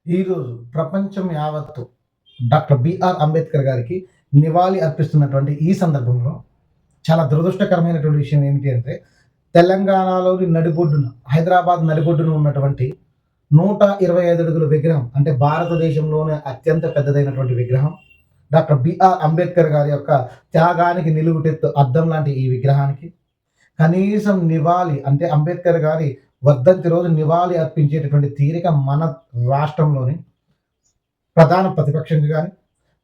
ఈరోజు ప్రపంచం యావత్తు డాక్టర్ బిఆర్ అంబేద్కర్ గారికి నివాళి అర్పిస్తున్నటువంటి ఈ సందర్భంలో చాలా దురదృష్టకరమైనటువంటి విషయం ఏమిటి అంటే, తెలంగాణలోని నడిబొడ్డున, హైదరాబాద్ నడిబొడ్డున ఉన్నటువంటి 125 అడుగుల విగ్రహం, అంటే భారతదేశంలోనే అత్యంత పెద్దదైనటువంటి విగ్రహం, డాక్టర్ బిఆర్ అంబేద్కర్ గారి యొక్క త్యాగానికి నిలువుటెత్తు అద్దం లాంటి ఈ విగ్రహానికి కనీసం నివాళి, అంటే అంబేద్కర్ గారి వర్ధంతి రోజు నివాళి అర్పించేటటువంటి తీరిక మన రాష్ట్రంలోని ప్రధాన ప్రతిపక్షంగా కానీ,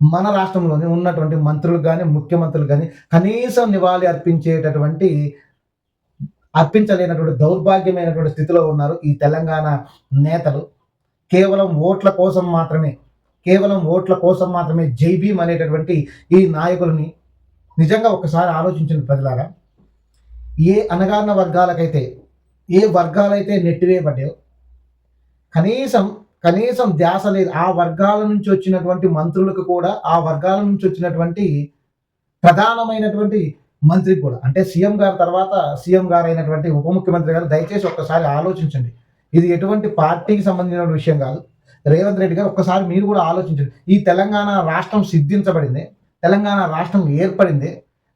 మన రాష్ట్రంలోని ఉన్నటువంటి మంత్రులు కానీ, ముఖ్యమంత్రులు కానీ కనీసం నివాళి అర్పించలేనటువంటి దౌర్భాగ్యమైనటువంటి స్థితిలో ఉన్నారు ఈ తెలంగాణ నేతలు. కేవలం ఓట్ల కోసం మాత్రమే జై భీమ్ అనేటటువంటి ఈ నాయకులని నిజంగా ఒకసారి ఆలోచించిన ప్రజలారా, ఏ అణగారిన వర్గాలకైతే, ఏ వర్గాలైతే నెట్టివేయబడ్డాయో కనీసం ధ్యాస లేదు. ఆ వర్గాల నుంచి వచ్చినటువంటి మంత్రులకు కూడా, ఆ వర్గాల నుంచి వచ్చినటువంటి ప్రధానమైనటువంటి మంత్రికి కూడా, అంటే సీఎం గారి తర్వాత సీఎం గారు అయినటువంటి ఉప ముఖ్యమంత్రి గారు దయచేసి ఒక్కసారి ఆలోచించండి. ఇది ఎటువంటి పార్టీకి సంబంధించిన విషయం కాదు. రేవంత్ రెడ్డి గారు ఒక్కసారి మీరు కూడా ఆలోచించండి. ఈ తెలంగాణ రాష్ట్రం సిద్ధించబడింది, తెలంగాణ రాష్ట్రం ఏర్పడింది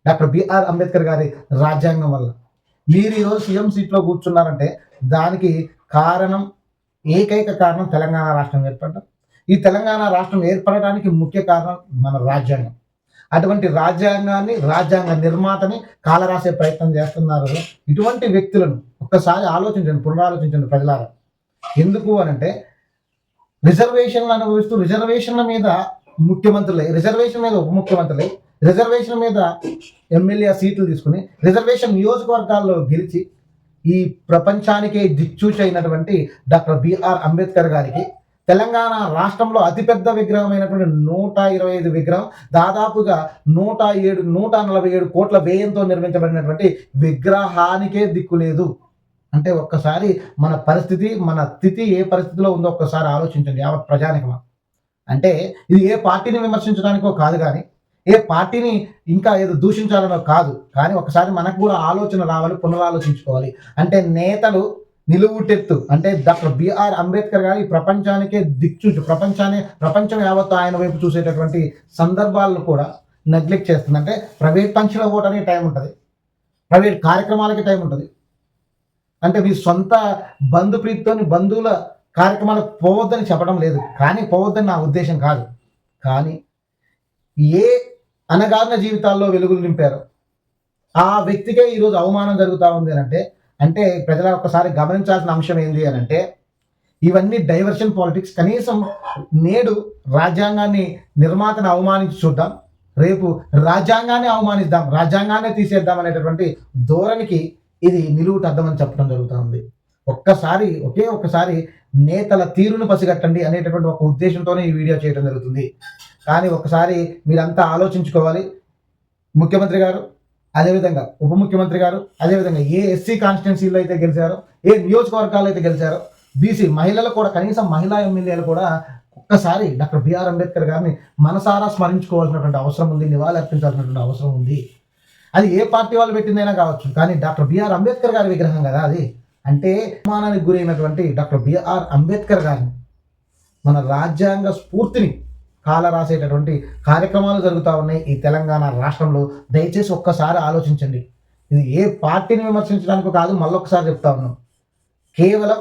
డాక్టర్ బిఆర్ అంబేద్కర్ గారి రాజ్యాంగం వల్ల. మీరు ఈరోజు సీఎం సీట్లో కూర్చున్నారంటే దానికి ఏకైక కారణం తెలంగాణ రాష్ట్రం ఏర్పడడం. ఈ తెలంగాణ రాష్ట్రం ఏర్పడడానికి ముఖ్య కారణం మన రాజ్యాంగం. అటువంటి రాజ్యాంగ నిర్మాతని కాలరాసే ప్రయత్నం చేస్తున్నారు ఇటువంటి వ్యక్తులను. ఒక్కసారి పునరాలోచించండి ప్రజలారా. ఎందుకు అనంటే, రిజర్వేషన్లు అనుభవిస్తూ రిజర్వేషన్ల మీద ముఖ్యమంత్రులై, రిజర్వేషన్ మీద ఉప ముఖ్యమంత్రులై, రిజర్వేషన్ మీద ఎమ్మెల్యే సీట్లు తీసుకుని, రిజర్వేషన్ నియోజకవర్గాల్లో గెలిచి ఈ ప్రపంచానికే దిక్చూచి అయినటువంటి డాక్టర్ బిఆర్ అంబేద్కర్ గారికి తెలంగాణ రాష్ట్రంలో అతిపెద్ద విగ్రహమైనటువంటి 125 విగ్రహం, దాదాపుగా 147 కోట్ల వ్యయంతో నిర్మించబడినటువంటి విగ్రహానికే దిక్కు లేదు అంటే, ఒక్కసారి మన స్థితి ఏ పరిస్థితిలో ఉందో ఒక్కసారి ఆలోచించండి యావత్ ప్రజానికమా. అంటే ఇది ఏ పార్టీని విమర్శించడానికో కాదు, కానీ ఏ పార్టీని ఇంకా ఏదో దూషించాలనో కాదు, కానీ ఒకసారి మనకు కూడా ఆలోచన రావాలి, పునరాలోచించుకోవాలి. అంటే నేతలు నిలువుటెత్తు, అంటే డాక్టర్ బిఆర్ అంబేద్కర్ గారు ఈ ప్రపంచానికే దిక్చూచి, ప్రపంచం యావత్తు ఆయన వైపు చూసేటటువంటి సందర్భాలను కూడా నెగ్లెక్ట్ చేస్తుంది. అంటే ప్రైవేట్ ఫంక్షన్ల ఓటు టైం ఉంటుంది, ప్రైవేట్ కార్యక్రమాలకి టైం ఉంటుంది. అంటే మీ సొంత బంధువుల కార్యక్రమాలకు పోవద్దని చెప్పడం లేదు, కానీ పోవద్దని నా ఉద్దేశం కాదు. కానీ ఏ అణగారిన జీవితాల్లో వెలుగులు నింపారో ఆ వ్యక్తికే ఈరోజు అవమానం జరుగుతూ ఉంది అంటే ప్రజల ఒక్కసారి గమనించాల్సిన అంశం ఏంటి అంటే, ఇవన్నీ డైవర్షన్ పాలిటిక్స్. కనీసం నేడు రాజ్యాంగాన్ని నిర్మాతను అవమానించి చూద్దాం, రేపు రాజ్యాంగాన్ని అవమానిద్దాం, రాజ్యాంగాన్ని తీసేద్దాం అనేటటువంటి ధోరణికి ఇది నిలువుట అర్థమని చెప్పడం జరుగుతూ ఉంది. ఒకే ఒక్కసారి నేతల తీరును పసిగట్టండి అనేటటువంటి ఒక ఉద్దేశంతోనే ఈ వీడియో చేయడం జరుగుతుంది. కానీ ఒకసారి మీరంతా ఆలోచించుకోవాలి. ముఖ్యమంత్రి గారు, అదేవిధంగా ఉప ముఖ్యమంత్రి గారు, అదేవిధంగా ఏ ఎస్సీ కాన్స్టిట్యున్సీలో అయితే గెలిచారో, ఏ నియోజకవర్గాలు అయితే గెలిచారో, బీసీ మహిళలు కూడా, కనీసం మహిళా ఎమ్మెల్యేలు కూడా ఒక్కసారి డాక్టర్ బిఆర్ అంబేద్కర్ గారిని మనసారా స్మరించుకోవాల్సినటువంటి అవసరం ఉంది, నివాళి అర్పించాల్సినటువంటి అవసరం ఉంది. అది ఏ పార్టీ వాళ్ళు పెట్టిందైనా కావచ్చు, కానీ డాక్టర్ బిఆర్ అంబేద్కర్ గారి విగ్రహం కదా అది. అంటే అవమానానికి గురైనటువంటి డాక్టర్ బిఆర్ అంబేద్కర్ గారిని, మన రాజ్యాంగ స్ఫూర్తిని కాలరాసేటటువంటి కార్యక్రమాలు జరుగుతూ ఉన్నాయి ఈ తెలంగాణ రాష్ట్రంలో. దయచేసి ఒక్కసారి ఆలోచించండి. ఇది ఏ పార్టీని విమర్శించడానికి కాదు, మళ్ళొక్కసారి చెప్తా ఉన్నాం. కేవలం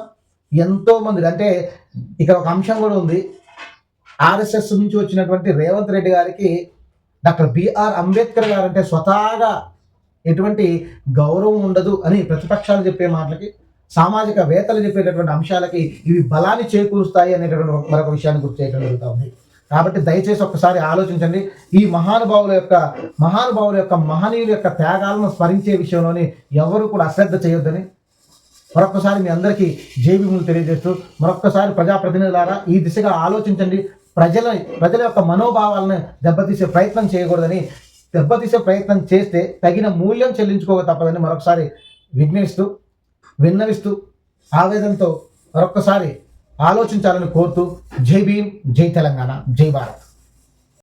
ఎంతోమంది, అంటే ఇక్కడ ఒక అంశం కూడా ఉంది. ఆర్ఎస్ఎస్ నుంచి వచ్చినటువంటి రేవంత్ రెడ్డి గారికి డాక్టర్ బిఆర్ అంబేద్కర్ గారు అంటే స్వతహాగా ఎటువంటి గౌరవం ఉండదు అని ప్రతిపక్షాలు చెప్పే మాటలకి, సామాజిక వేత్తలు చెప్పేటటువంటి అంశాలకి ఇవి బలాన్ని చేకూరుస్తాయి అనేటటువంటి మరొక విషయాన్ని గుర్తు చేయడం జరుగుతూ ఉంది. కాబట్టి దయచేసి ఒక్కసారి ఆలోచించండి. ఈ మహానుభావుల యొక్క మహనీయుల యొక్క త్యాగాలను స్మరించే విషయంలోని ఎవరు కూడా అశ్రద్ధ చేయొద్దని మరొక్కసారి మీ అందరికీ జైభీములు తెలియజేస్తూ, మరొక్కసారి ప్రజాప్రతినిధులారా ఈ దిశగా ఆలోచించండి. ప్రజల యొక్క మనోభావాలను దెబ్బతీసే ప్రయత్నం చేయకూడదని, దెబ్బతీసే ప్రయత్నం చేస్తే తగిన మూల్యం చెల్లించుకోక తప్పదని మరొకసారి విన్నవిస్తూ ఆవేదనతో మరొక్కసారి ఆలోచించాలని కోరుతూ, జై భీమ్, జై తెలంగాణ, జై భారత్.